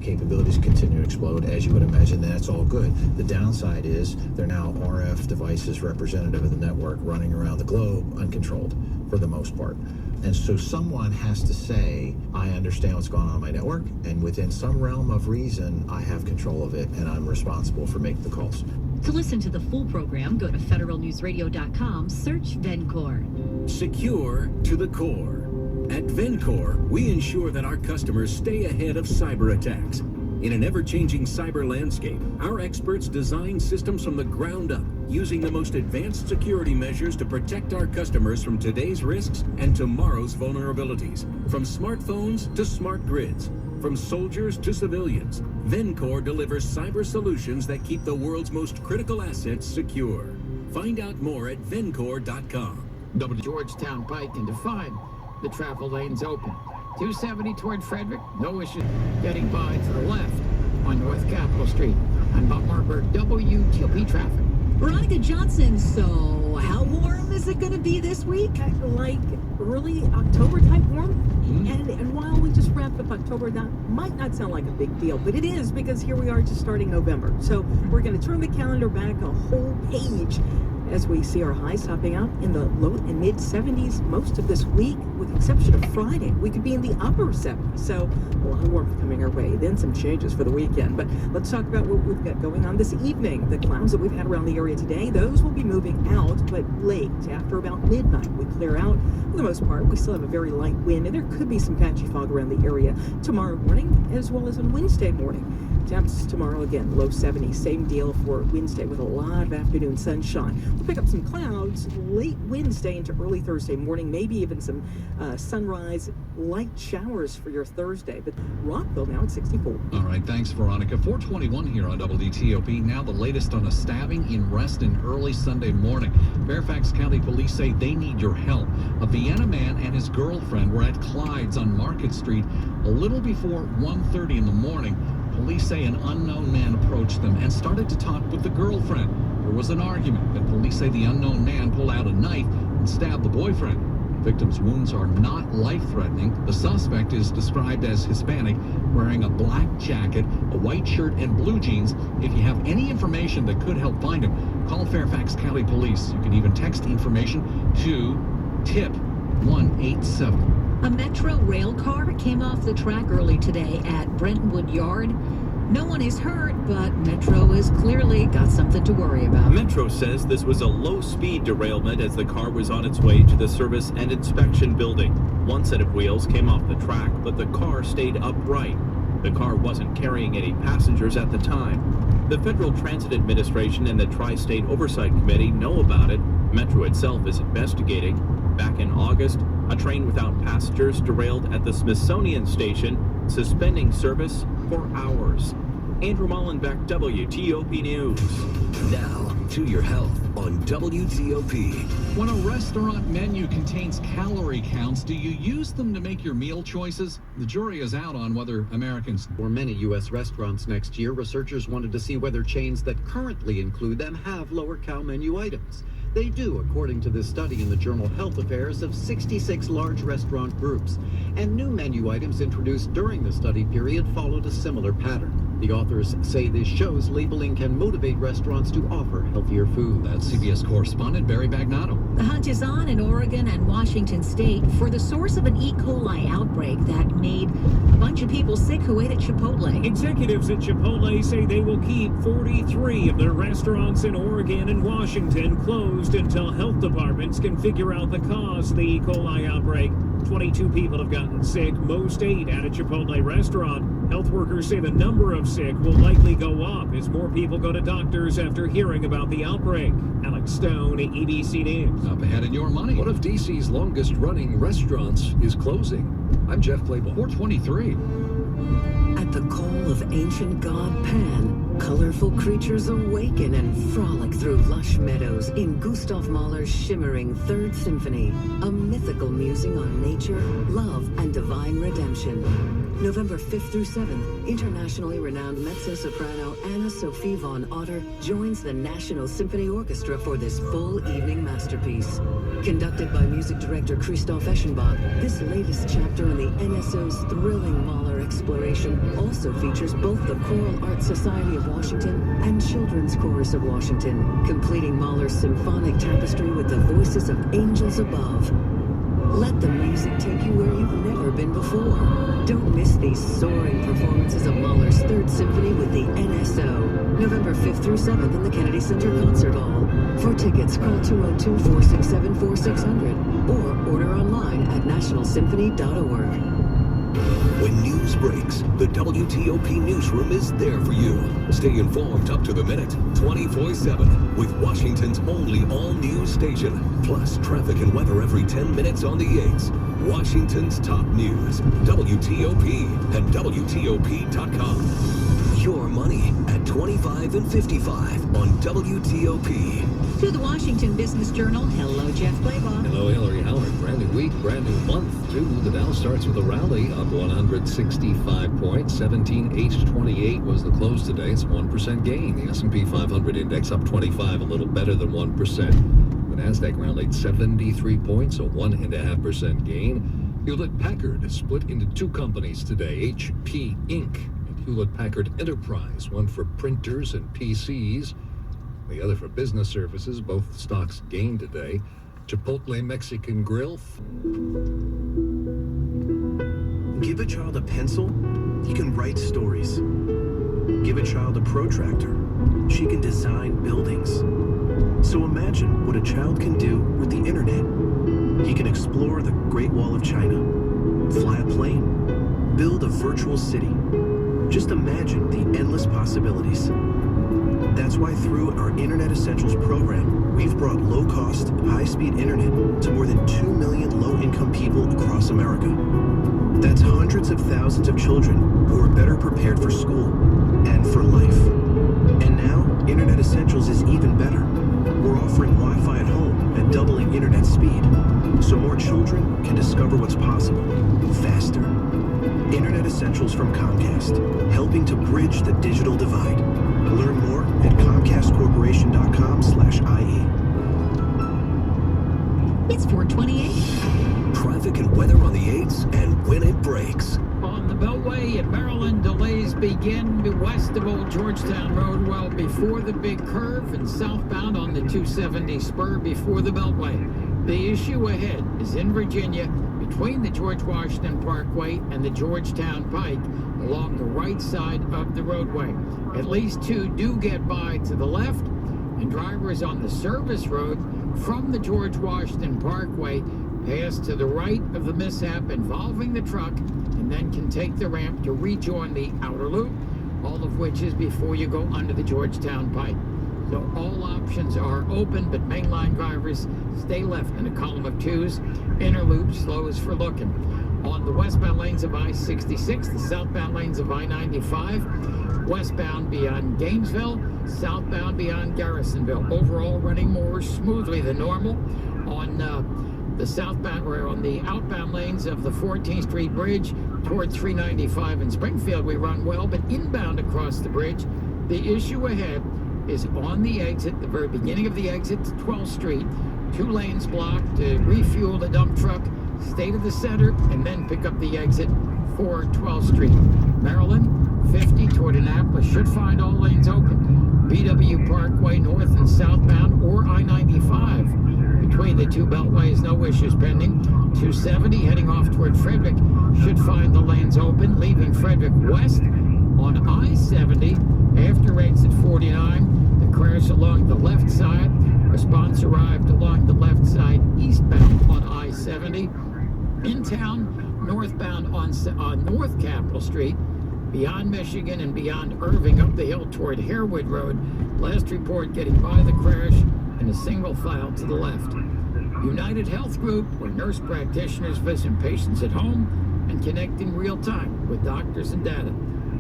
capabilities continue to explode, as you would imagine. That's all good. The downside is they're now RF devices representative of the network running around the globe uncontrolled for the most part. And so someone has to say, I understand what's going on in my network, and within some realm of reason, I have control of it, and I'm responsible for making the calls. To listen to the full program, go to federalnewsradio.com, search Vencor. Secure to the core. At Vencor, we ensure that our customers stay ahead of cyber attacks. In an ever-changing cyber landscape, our experts design systems from the ground up, using the most advanced security measures to protect our customers from today's risks and tomorrow's vulnerabilities. From smartphones to smart grids, from soldiers to civilians, Vencor delivers cyber solutions that keep the world's most critical assets secure. Find out more at vencor.com. Georgetown Pike into 5. The travel lane's open. 270 toward Frederick, no issue. Getting by to the left on North Capitol Street. I'm Bob Marburg, WTOP traffic. Veronica Johnson, so how warm is it going to be this week? Like early October type warm. And while we just wrapped up October, that might not sound like a big deal, but it is, because here we are just starting November. So we're going to turn the calendar back a whole page as we see our highs topping out in the low and mid 70s most of this week, with the exception of Friday. We could be in the upper 70s, so a lot of warmth coming our way. Then some changes for the weekend. But let's talk about what we've got going on this evening. The clouds that we've had around the area today, those will be moving out, but late, after about midnight, we clear out. For the most part, we still have a very light wind, and there could be some patchy fog around the area tomorrow morning, as well as on Wednesday morning. Temps tomorrow, again, low 70s. Same deal for Wednesday with a lot of afternoon sunshine. We'll pick up some clouds late Wednesday into early Thursday morning, maybe even some sunrise light showers for your Thursday. But Rockville now at 64. All right, thanks, Veronica. 421 here on WTOP. Now the latest on a stabbing in Reston early Sunday morning. Fairfax County Police say they need your help. A Vienna man and his girlfriend were at Clyde's on Market Street a little before 1:30 in the morning. Police say an unknown man approached them and started to talk with the girlfriend. There was an argument, and police say the unknown man pulled out a knife and stabbed the boyfriend. The victim's wounds are not life-threatening. The suspect is described as Hispanic, wearing a black jacket, a white shirt, and blue jeans. If you have any information that could help find him, call Fairfax County Police. You can even text information to TIP 187. A Metro rail car came off the track early today at Brentwood Yard. No one is hurt, but Metro has clearly got something to worry about. Metro says this was a low-speed derailment as the car was on its way to the service and inspection building. One set of wheels came off the track, but the car stayed upright. The car wasn't carrying any passengers at the time. The Federal Transit Administration and the Tri-State Oversight Committee know about it. Metro itself is investigating. Back in August, a train without passengers derailed at the Smithsonian Station, suspending service for hours. Andrew Mullenbeck, WTOP News. Now, to your health on WTOP. When a restaurant menu contains calorie counts, do you use them to make your meal choices? The jury is out on whether Americans... For many U.S. restaurants next year, researchers wanted to see whether chains that currently include them have lower cal menu items. They do, according to this study in the journal Health Affairs of 66 large restaurant groups. And new menu items introduced during the study period followed a similar pattern. The authors say this shows labeling can motivate restaurants to offer healthier food. That's CBS correspondent Barry Bagnotto. The hunt is on in Oregon and Washington State for the source of an E. coli outbreak that made a bunch of people sick who ate at Chipotle. Executives at Chipotle say they will keep 43 of their restaurants in Oregon and Washington closed until health departments can figure out the cause of the E. coli outbreak. 22 people have gotten sick, most 8 at a Chipotle restaurant. Health workers say the number of sick will likely go up as more people go to doctors after hearing about the outbreak. Alex Stone, ABC News. Up ahead in your money. One of DC's longest-running restaurants is closing. I'm Jeff Claiborne. 423. At the call of ancient god Pan, colorful creatures awaken and frolic through lush meadows in Gustav Mahler's shimmering Third Symphony, a mythical musing on nature, love, and divine redemption. November 5th through 7th, internationally renowned mezzo-soprano Anna Sophie von Otter joins the National Symphony Orchestra for this full evening masterpiece. Conducted by music director Christoph Eschenbach, this latest chapter in the NSO's thrilling Mahler exploration also features both the Choral Arts Society of Washington and Children's Chorus of Washington, completing Mahler's symphonic tapestry with the voices of angels above. Let the music take you where you've never been before. Don't miss these soaring performances of Mahler's Third Symphony with the NSO, November 5th through 7th in the Kennedy Center Concert Hall. For tickets, call 202-467-4600 or order online at nationalsymphony.org. When news breaks, the WTOP newsroom is there for you. Stay informed up to the minute, 24/7, with Washington's only all-news station. Plus, traffic and weather every 10 minutes on the 8s. Washington's top news, WTOP and WTOP.com. Your money at 25 and 55 on WTOP. To the Washington Business Journal, hello, Jeff Claybaugh. Hello, Hillary Howard. Brand new week, brand new month, too. The Dow starts with a rally, up 165 points. 17,828 was the close today. It's a 1% gain. The S&P 500 index up 25, a little better than 1%. The NASDAQ rallied 73 points, a 1.5% gain. Hewlett-Packard split into two companies today, HP Inc. and Hewlett-Packard Enterprise, one for printers and PCs, the other for business services. Both stocks gained today. Chipotle Mexican Grill. Give a child a pencil, he can write stories. Give a child a protractor, she can design buildings. So imagine what a child can do with the internet. He can explore the Great Wall of China, fly a plane, build a virtual city. Just imagine the endless possibilities. That's why through our Internet Essentials program, we've brought low-cost, high-speed internet to more than 2 million low-income people across America. That's hundreds of thousands of children who are better prepared for school and for life. And now, Internet Essentials is even better. We're offering Wi-Fi at home and doubling internet speed, so more children can discover what's possible faster. Internet Essentials from Comcast, helping to bridge the digital divide. Learn more at ComcastCorporation.com/IE. It's 428. Traffic and weather on the 8s and when it breaks. On the Beltway in Maryland, delays begin west of Old Georgetown Road, well before the big curve, and southbound on the 270 spur before the Beltway. The issue ahead is in Virginia, between the George Washington Parkway and the Georgetown Pike, along the right side of the roadway. At least two do get by to the left, and drivers on the service road from the George Washington Parkway pass to the right of the mishap involving the truck, and then can take the ramp to rejoin the outer loop, all of which is before you go under the Georgetown Pike. So all options are open, but mainline drivers stay left in a column of twos. Inner loop slows for looking. On the westbound lanes of I-66, the southbound lanes of I-95, westbound beyond Gainesville, southbound beyond Garrisonville. Overall running more smoothly than normal. On the southbound, or on the outbound lanes of the 14th Street Bridge toward 395 in Springfield, we run well, but inbound across the bridge, the issue ahead is on the exit, the very beginning of the exit to 12th Street. 2 lanes blocked to refuel the dump truck, stay to the center, and then pick up the exit for 12th Street. Maryland, 50 toward Annapolis, should find all lanes open. BW Parkway north and southbound, or I-95. Between the two beltways, no issues pending. 270 heading off toward Frederick should find the lanes open, leaving Frederick west. On I-70, after exit 49, the crash along the left side. Response arrived along the left side eastbound on I-70. In town, northbound on North Capitol Street, beyond Michigan and beyond Irving, up the hill toward Harewood Road. Last report getting by the crash in a single file to the left. United Health Group, where nurse practitioners visit patients at home and connect in real time with doctors and data.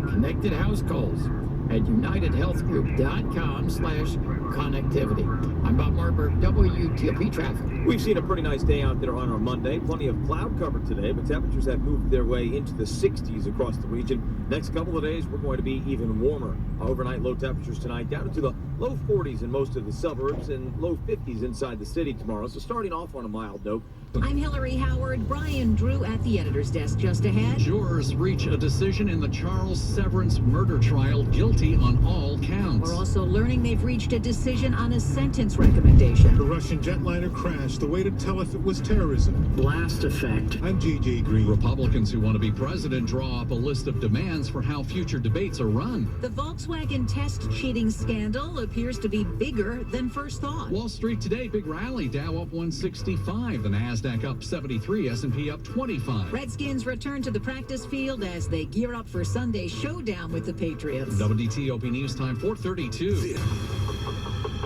Connected house calls. at unitedhealthgroup.com/connectivity. I'm Bob Marburg, WTOP Traffic. We've seen a pretty nice day out there on our Monday. Plenty of cloud cover today, but temperatures have moved their way into the 60s across the region. Next couple of days, we're going to be even warmer. Overnight low temperatures tonight down into the low 40s in most of the suburbs and low 50s inside the city tomorrow. So starting off on a mild note. I'm Hillary Howard. Brian Drew at the editor's desk just ahead. Jurors reach a decision in the Charles Severance murder trial, guilty on all counts. We're also learning they've reached a decision on a sentence recommendation. The Russian jetliner crashed. The way to tell if it was terrorism. Blast effect. I'm G.J. Green. Republicans who want to be president draw up a list of demands for how future debates are run. The Volkswagen test cheating scandal appears to be bigger than first thought. Wall Street today, big rally. Dow up 165. The Nasdaq up 73. S&P up 25. Redskins return to the practice field as they gear up for Sunday's showdown with the Patriots. WTOP News Time 4:32.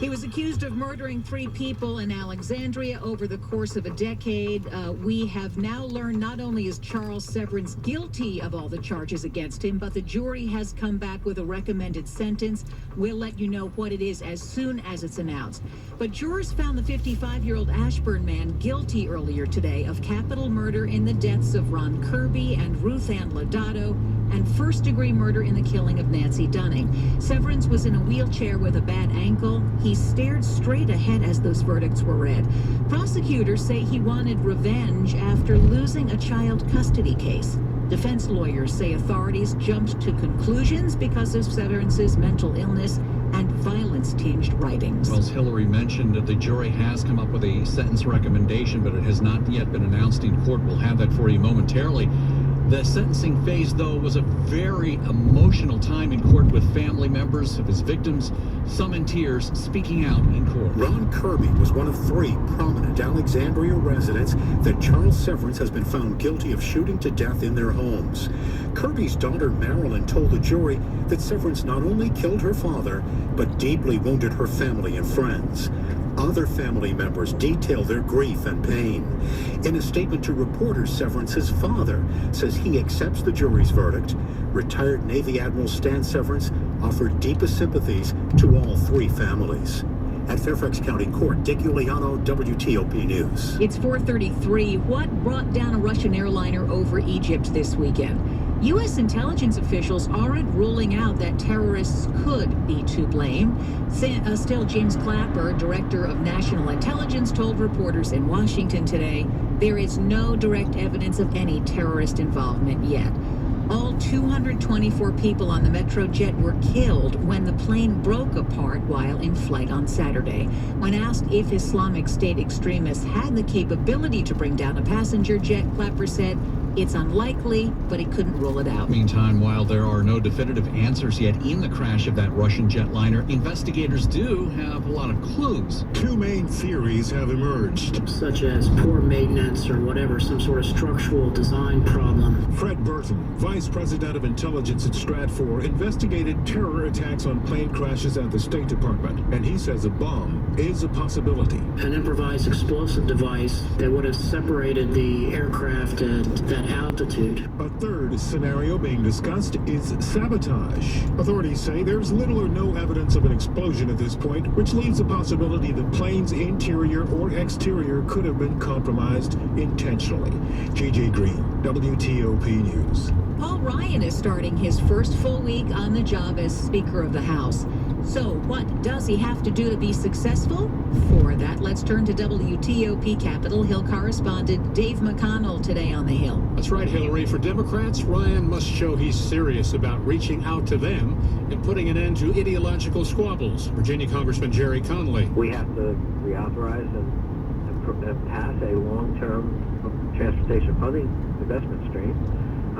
He was accused of murdering 3 people in Alexandria over the course of a decade. We have now learned not only is Charles Severance guilty of all the charges against him, but the jury has come back with a recommended sentence. We'll let you know what it is as soon as it's announced. But jurors found the 55-year-old Ashburn man guilty earlier today of capital murder in the deaths of Ron Kirby and Ruth Ann Lodato, and first-degree murder in the killing of Nancy Dunning. Severance was in a wheelchair with a bad ankle. He stared straight ahead as those verdicts were read. Prosecutors say he wanted revenge after losing a child custody case. Defense lawyers say authorities jumped to conclusions because of Severance's mental illness and violence-tinged writings. Well, as Hillary mentioned, the jury has come up with a sentence recommendation, but it has not yet been announced in court. We'll have that for you momentarily. The sentencing phase, though, was a very emotional time in court with family members of his victims, some in tears, speaking out in court. Ron Kirby was one of 3 prominent Alexandria residents that Charles Severance has been found guilty of shooting to death in their homes. Kirby's daughter Marilyn told the jury that Severance not only killed her father, but deeply wounded her family and friends. Other family members detail their grief and pain. In a statement to reporters, Severance's father says he accepts the jury's verdict. Retired Navy Admiral Stan Severance offered deepest sympathies to all 3 families. At Fairfax County Court, Dick Giuliano, WTOP News. It's 4:33. What brought down a Russian airliner over Egypt this weekend? U.S. intelligence officials aren't ruling out that terrorists could be to blame. Still, James Clapper, director of national intelligence, told reporters in Washington today there is no direct evidence of any terrorist involvement yet. All 224 people on the Metro jet were killed when the plane broke apart while in flight on Saturday. When asked if Islamic State extremists had the capability to bring down a passenger jet, Clapper said it's unlikely, but he couldn't rule it out. Meantime, while there are no definitive answers yet in the crash of that Russian jetliner, investigators do have a lot of clues. 2 main theories have emerged, Such as poor maintenance or whatever, some sort of structural design problem. Fred Burton, Vice President of Intelligence at Stratfor, investigated terror attacks on plane crashes at the State Department, and he says a bomb is a possibility. An improvised explosive device that would have separated the aircraft at that altitude. A third scenario being discussed is sabotage. Authorities say there's little or no evidence of an explosion at this point, which leaves the possibility the plane's interior or exterior could have been compromised intentionally. G.J. Green, WTOP News. Paul Ryan is starting his first full week on the job as Speaker of the House. So what does he have to do to be successful? For that, let's turn to WTOP Capitol Hill correspondent Dave McConnell today on the Hill. That's right, Hillary. For Democrats, Ryan must show he's serious about reaching out to them and putting an end to ideological squabbles. Virginia Congressman Jerry Conley. We have to reauthorize and pass a long-term transportation funding investment stream,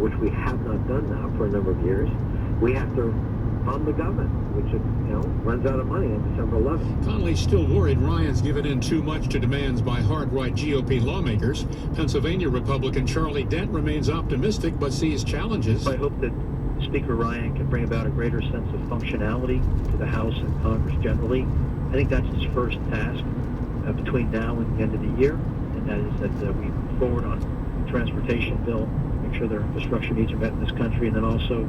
which we have not done now for a number of years. We have to fund the government, which runs out of money on December 11th. Conley's still worried Ryan's given in too much to demands by hard-right GOP lawmakers. Pennsylvania Republican Charlie Dent remains optimistic but sees challenges. I hope that Speaker Ryan can bring about a greater sense of functionality to the House and Congress generally. I think that's his first task between now and the end of the year, and that is that we move forward on the transportation bill, make sure their infrastructure needs are met in this country, and then also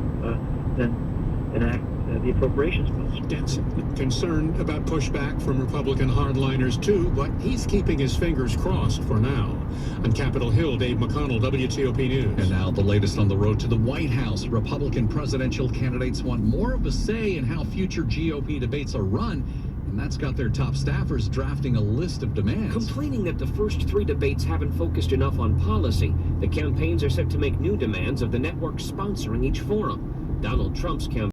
enact the appropriations bills. Dent's concerned about pushback from Republican hardliners, too, but he's keeping his fingers crossed for now. On Capitol Hill, Dave McConnell, WTOP News. And now the latest on the road to the White House. Republican presidential candidates want more of a say in how future GOP debates are run. And that's got their top staffers drafting a list of demands. Complaining that the first 3 debates haven't focused enough on policy, the campaigns are set to make new demands of the network sponsoring each forum. Donald Trump's campaign